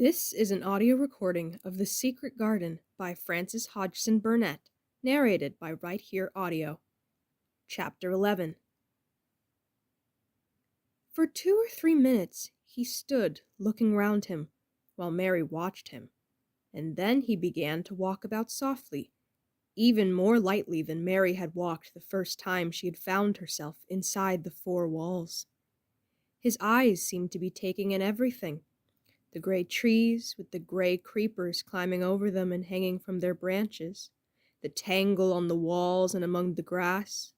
This is an audio recording of The Secret Garden by Frances Hodgson Burnett, narrated by Right Here Audio. Chapter 11. For 2 or 3 minutes he stood looking round him, while Mary watched him, and then he began to walk about softly, even more lightly than Mary had walked the first time she had found herself inside the 4 walls. His eyes seemed to be taking in everything. The gray trees, with the gray creepers climbing over them and hanging from their branches, the tangle on the walls and among the grass,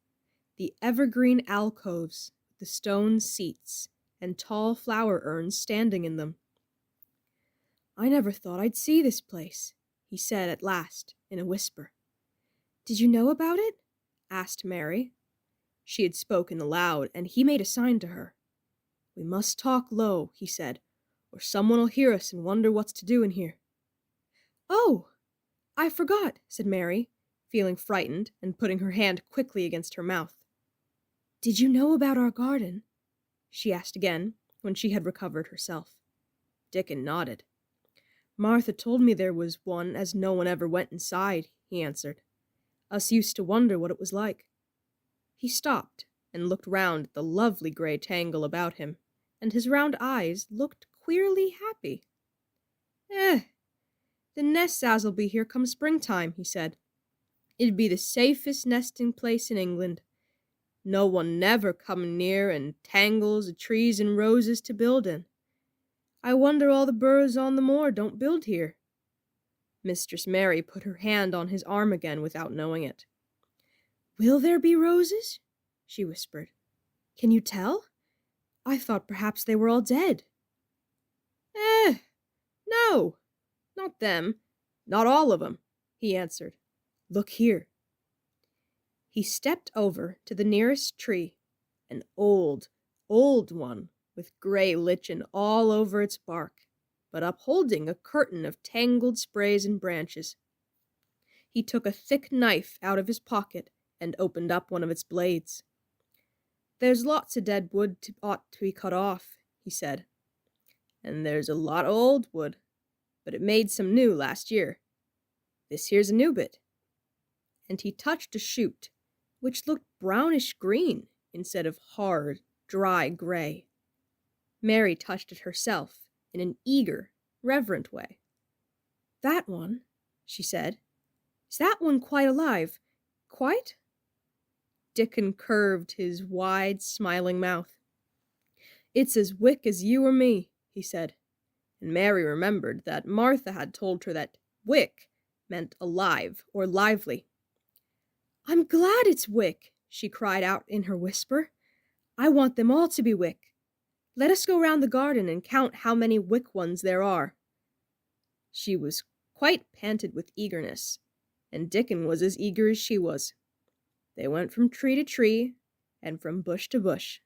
the evergreen alcoves with the stone seats and tall flower urns standing in them. "I never thought I'd see this place," he said at last, in a whisper. "Did you know about it?" asked Mary. She had spoken aloud, and he made a sign to her. "We must talk low," he said, "or someone will hear us and wonder what's to do in here." "Oh, I forgot," said Mary, feeling frightened and putting her hand quickly against her mouth. "Did you know about our garden?" she asked again, when she had recovered herself. Dickon nodded. "Martha told me there was one, as no one ever went inside," he answered. "Us used to wonder what it was like." He stopped and looked round at the lovely gray tangle about him, and his round eyes looked queerly happy. The nests as'll be here come springtime," he said. "It'd be the safest nesting place in England. No one never comin' near, and tangles of trees and roses to build in. I wonder all the birds on the moor don't build here." Mistress Mary put her hand on his arm again without knowing it. "Will there be roses?" she whispered. "Can you tell? I thought perhaps they were all dead." No, not them, not all of 'em," he answered. "Look here." He stepped over to the nearest tree, an old, old one, with gray lichen all over its bark, but upholding a curtain of tangled sprays and branches. He took a thick knife out of his pocket and opened up one of its blades. "There's lots of dead wood ought to be cut off," he said. "And there's a lot of old wood, but it made some new last year. This here's a new bit." And he touched a shoot, which looked brownish green instead of hard, dry gray. Mary touched it herself in an eager, reverent way. "That one," she said. "Is that one quite alive? Quite?" Dickon curved his wide, smiling mouth. "It's as wick as you or me," he said, and Mary remembered that Martha had told her that wick meant alive or lively. "I'm glad it's wick," she cried out in her whisper. "I want them all to be wick. Let us go round the garden and count how many wick ones there are." She was quite panted with eagerness, and Dickon was as eager as she was. They went from tree to tree and from bush to bush.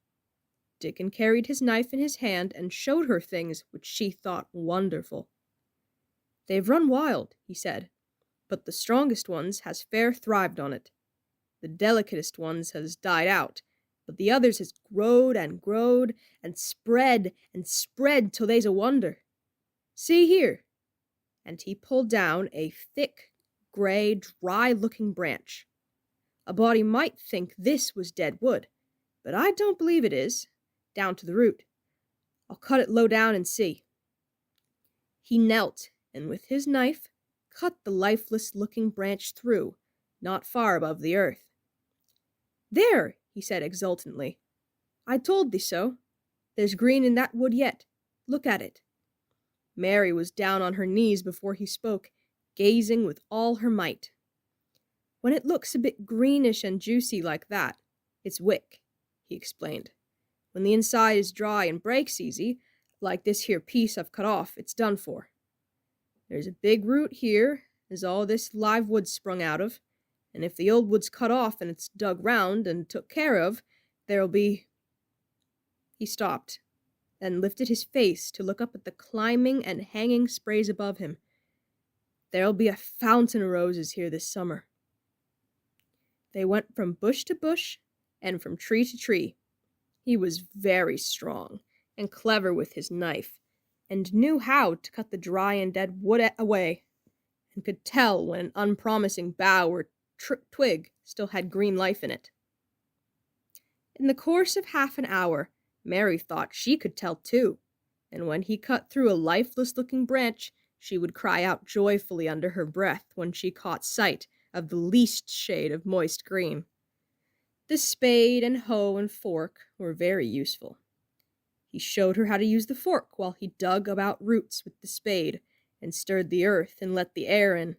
Dickon carried his knife in his hand and showed her things which she thought wonderful. "They've run wild," he said, "but the strongest ones has fair thrived on it. The delicatest ones has died out, but the others has growed and growed and spread till they's a wonder. See here." And he pulled down a thick, gray, dry-looking branch. "A body might think this was dead wood, but I don't believe it is, down to the root. I'll cut it low down and see." He knelt, and with his knife cut the lifeless-looking branch through, not far above the earth. "There," he said exultantly. "I told thee so. There's green in that wood yet. Look at it." Mary was down on her knees before he spoke, gazing with all her might. "When it looks a bit greenish and juicy like that, it's wick," he explained. "When the inside is dry and breaks easy, like this here piece I've cut off, it's done for. There's a big root here, as all this live wood's sprung out of, and if the old wood's cut off and it's dug round and took care of, there'll be—" He stopped, and lifted his face to look up at the climbing and hanging sprays above him. "There'll be a fountain of roses here this summer." They went from bush to bush and from tree to tree. He was very strong and clever with his knife, and knew how to cut the dry and dead wood away, and could tell when an unpromising bough or twig still had green life in it. In the course of half an hour, Mary thought she could tell too, and when he cut through a lifeless-looking branch, she would cry out joyfully under her breath when she caught sight of the least shade of moist green. The spade and hoe and fork were very useful. He showed her how to use the fork while he dug about roots with the spade and stirred the earth and let the air in.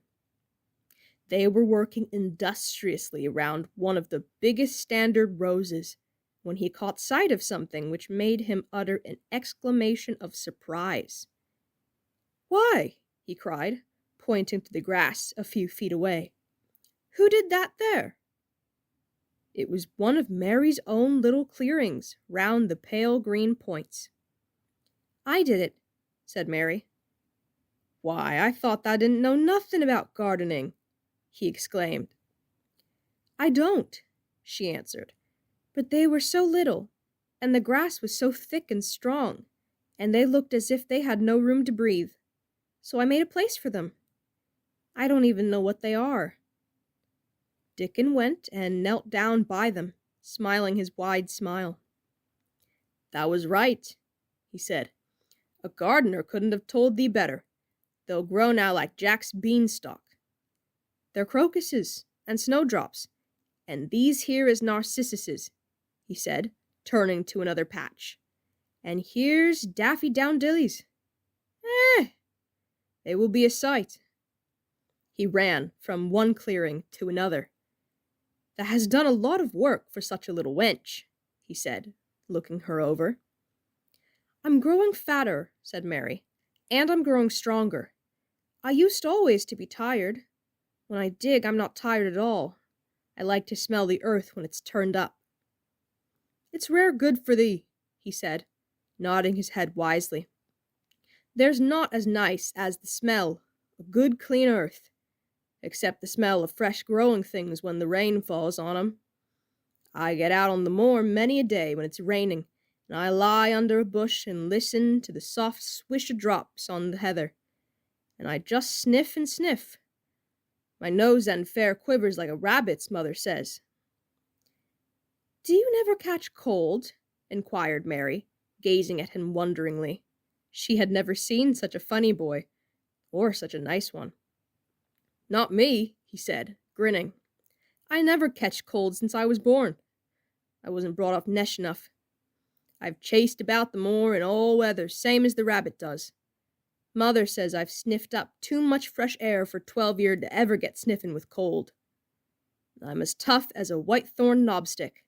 They were working industriously around one of the biggest standard roses when he caught sight of something which made him utter an exclamation of surprise. "Why," he cried, pointing to the grass a few feet away, "who did that there?" It was one of Mary's own little clearings round the pale green points. "I did it," said Mary. "Why, I thought thou didn't know nothing about gardening," he exclaimed. "I don't," she answered, "but they were so little, and the grass was so thick and strong, and they looked as if they had no room to breathe, so I made a place for them. I don't even know what they are." Dickon went and knelt down by them, smiling his wide smile. "Thou was right," he said. "A gardener couldn't have told thee better. They'll grow now like Jack's beanstalk. They're crocuses and snowdrops, and these here is narcissuses," he said, turning to another patch. "And here's daffydowndillys. They will be a sight." He ran from one clearing to another. "Thou hast done a lot of work for such a little wench," he said, looking her over. "I'm growing fatter," said Mary, "and I'm growing stronger. I used always to be tired. When I dig, I'm not tired at all. I like to smell the earth when it's turned up." "It's rare good for thee," he said, nodding his head wisely. "There's naught as nice as the smell of good clean earth, except the smell of fresh growing things when the rain falls on 'em. I get out on the moor many a day when it's raining, and I lie under a bush and listen to the soft swish of drops on the heather, and I just sniff and sniff. My nose end fair quivers like a rabbit's, mother says." "Do you never catch cold?" inquired Mary, gazing at him wonderingly. She had never seen such a funny boy, or such a nice one. "Not me," he said, grinning. "I never catch cold since I was born. I wasn't brought up nesh enough. I've chased about the moor in all weathers, same as the rabbit does. Mother says I've sniffed up too much fresh air for 12 years to ever get sniffing with cold. I'm as tough as a white-thorn knobstick."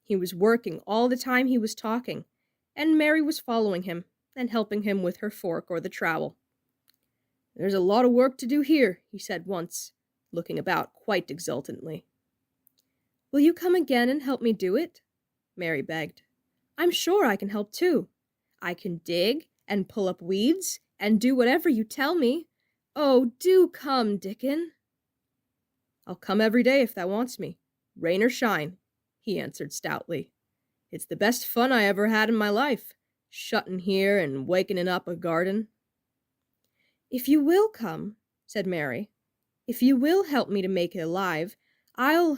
He was working all the time he was talking, and Mary was following him and helping him with her fork or the trowel. "There's a lot of work to do here," he said once, looking about quite exultantly. "Will you come again and help me do it?" Mary begged. "I'm sure I can help too. I can dig and pull up weeds and do whatever you tell me. Oh, do come, Dickon." "I'll come every day if thou wants me, rain or shine," he answered stoutly. "It's the best fun I ever had in my life, shutting here and wakening up a garden." "If you will come," said Mary, "if you will help me to make it alive, I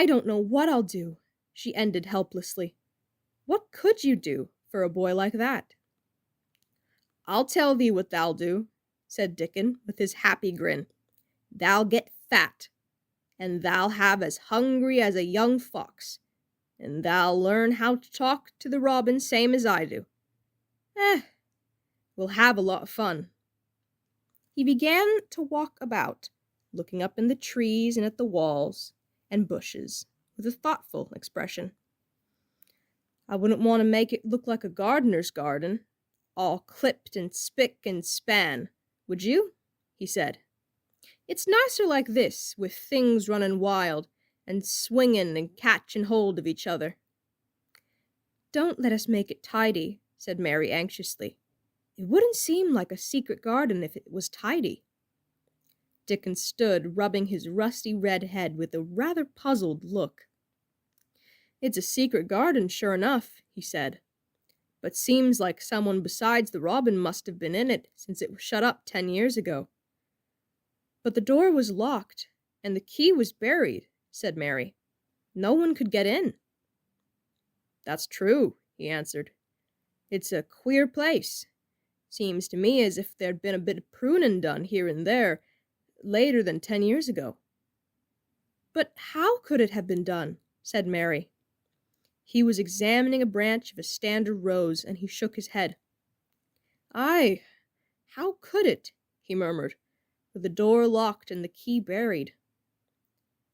don't know what I'll do," she ended helplessly. "What could you do for a boy like that?" "I'll tell thee what thou'll do," said Dickon with his happy grin. "Thou'll get fat, and thou'll have as hungry as a young fox, and thou'll learn how to talk to the robin same as I do. We'll have a lot of fun." He began to walk about, looking up in the trees and at the walls and bushes with a thoughtful expression. "I wouldn't want to make it look like a gardener's garden, all clipped and spick and span, would you?" he said. "It's nicer like this, with things running wild and swinging and catching hold of each other." "Don't let us make it tidy," said Mary anxiously. "It wouldn't seem like a secret garden if it was tidy." Dickon stood rubbing his rusty red head with a rather puzzled look. "It's a secret garden, sure enough," he said. but seems like someone besides the robin must have been in it, since it was shut up 10 years ago." "But the door was locked, and the key was buried," said Mary. "No one could get in." "That's true," he answered. "It's a queer place. Seems to me as if there'd been a bit of pruning done here and there later than 10 years ago." "But how could it have been done?" said Mary. He was examining a branch of a standard rose, and he shook his head. "Aye, how could it?" he murmured, "with the door locked and the key buried?"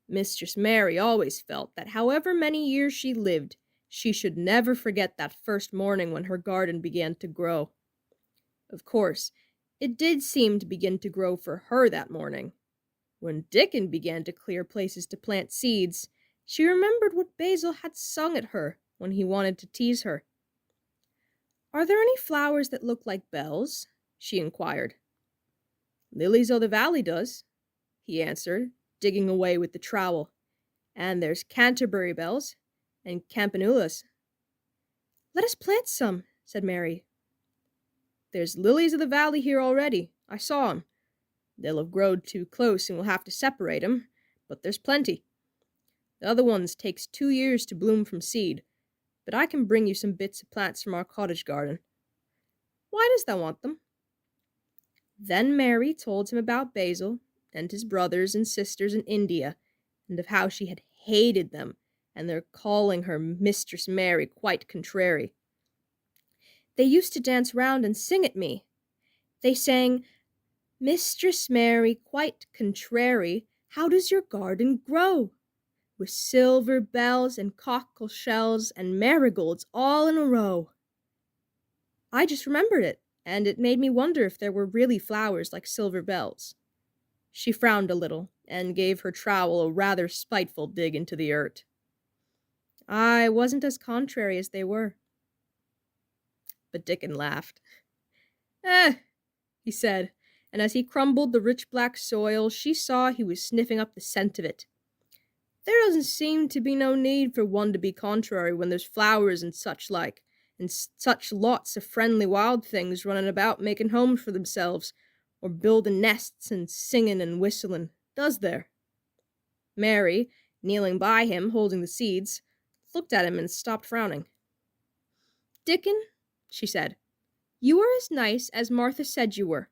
Mistress Mary always felt that however many years she lived, she should never forget that first morning when her garden began to grow. Of course, it did seem to begin to grow for her that morning. When Dickon began to clear places to plant seeds, she remembered what Basil had sung at her when he wanted to tease her. "Are there any flowers that look like bells?" she inquired. "Lilies o' the valley does," he answered, digging away with the trowel. "And there's Canterbury bells and campanulas." "Let us plant some," said Mary. "There's lilies of the valley here already. I saw 'em. They'll have growed too close and we'll have to separate 'em, but there's plenty. The other ones takes 2 years to bloom from seed, but I can bring you some bits of plants from our cottage garden." "Why does thou want them?" Then Mary told him about Basil and his brothers and sisters in India, and of how she had hated them, and their calling her Mistress Mary quite contrary. "They used to dance round and sing at me. They sang, 'Mistress Mary, quite contrary, how does your garden grow? With silver bells and cockle shells and marigolds all in a row.' I just remembered it, and it made me wonder if there were really flowers like silver bells." She frowned a little, and gave her trowel a rather spiteful dig into the earth. "I wasn't as contrary as they were." But Dickon laughed. "Eh," he said, and as he crumbled the rich black soil, she saw he was sniffing up the scent of it. "There doesn't seem to be no need for one to be contrary when there's flowers and such like, and such lots of friendly wild things running about making homes for themselves, or building nests and singing and whistling, does there?" Mary, kneeling by him, holding the seeds, looked at him and stopped frowning. "Dickon," she said, "you are as nice as Martha said you were.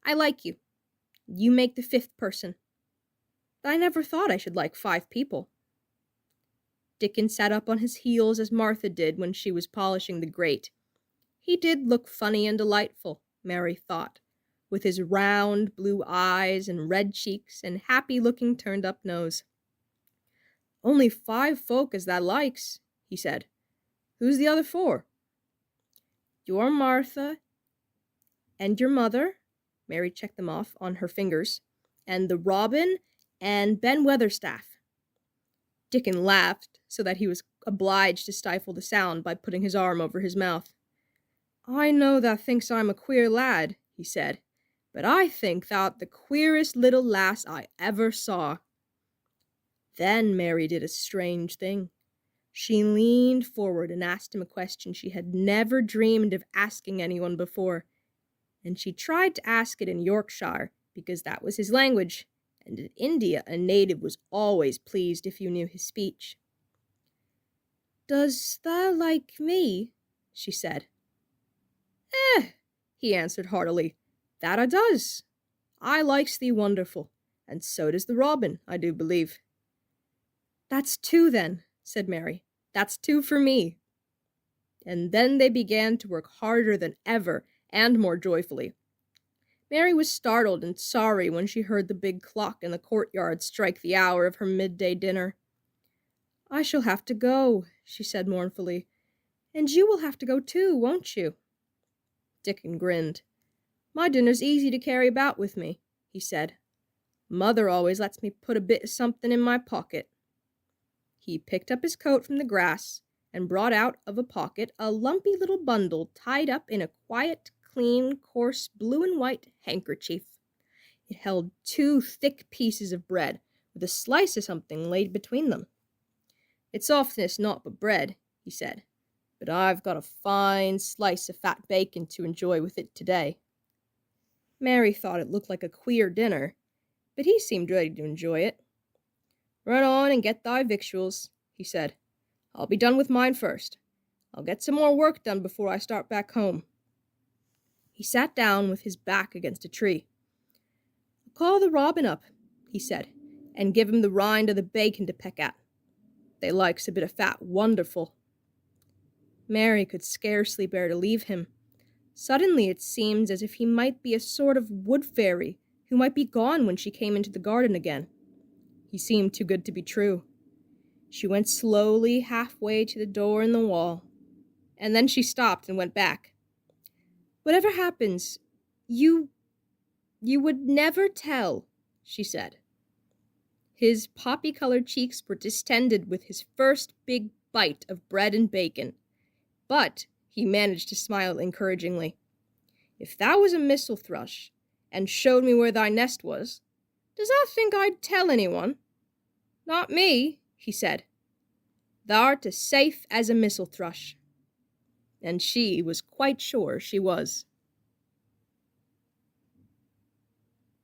I like you. You make the 5th person. But I never thought I should like 5 people." Dickon sat up on his heels as Martha did when she was polishing the grate. He did look funny and delightful, Mary thought, with his round blue eyes and red cheeks and happy-looking turned-up nose. "Only 5 folk as thou likes," he said. "Who's the other 4? "Your Martha, and your mother," Mary checked them off on her fingers, "and the robin, and Ben Weatherstaff." Dickon laughed so that he was obliged to stifle the sound by putting his arm over his mouth. "I know thou thinks I'm a queer lad," he said, "but I think thou'rt the queerest little lass I ever saw." Then Mary did a strange thing. She leaned forward and asked him a question she had never dreamed of asking anyone before, and she tried to ask it in Yorkshire, because that was his language, and in India a native was always pleased if you knew his speech. "Does thou like me?" she said. "Eh," he answered heartily, "that I does. I likes thee wonderful, and so does the robin, I do believe." "That's 2 then," said Mary. "That's 2 for me." And then they began to work harder than ever, and more joyfully. Mary was startled and sorry when she heard the big clock in the courtyard strike the hour of her midday dinner. "I shall have to go," she said mournfully. "And you will have to go too, won't you?" Dickon grinned. "My dinner's easy to carry about with me," he said. "Mother always lets me put a bit of something in my pocket." He picked up his coat from the grass and brought out of a pocket a lumpy little bundle tied up in a quiet, clean, coarse blue and white handkerchief. It held 2 thick pieces of bread, with a slice of something laid between them. "It's oftenest naught but bread," he said. but I've got a fine slice of fat bacon to enjoy with it today." Mary thought it looked like a queer dinner, but he seemed ready to enjoy it. "Run on and get thy victuals," he said. "I'll be done with mine first. I'll get some more work done before I start back home." He sat down with his back against a tree. "I'll call the robin up," he said, "and give him the rind of the bacon to peck at. They likes a bit of fat wonderful." Mary could scarcely bear to leave him. Suddenly it seemed as if he might be a sort of wood fairy who might be gone when she came into the garden again. He seemed too good to be true. She went slowly halfway to the door in the wall, and then she stopped and went back. "Whatever happens, you would never tell," she said. His poppy-colored cheeks were distended with his first big bite of bread and bacon, but he managed to smile encouragingly. "If thou was a missel thrush, and showed me where thy nest was, does thou think I'd tell anyone?" "Not me," he said. "Thou'rt as safe as a missel thrush." And she was quite sure she was.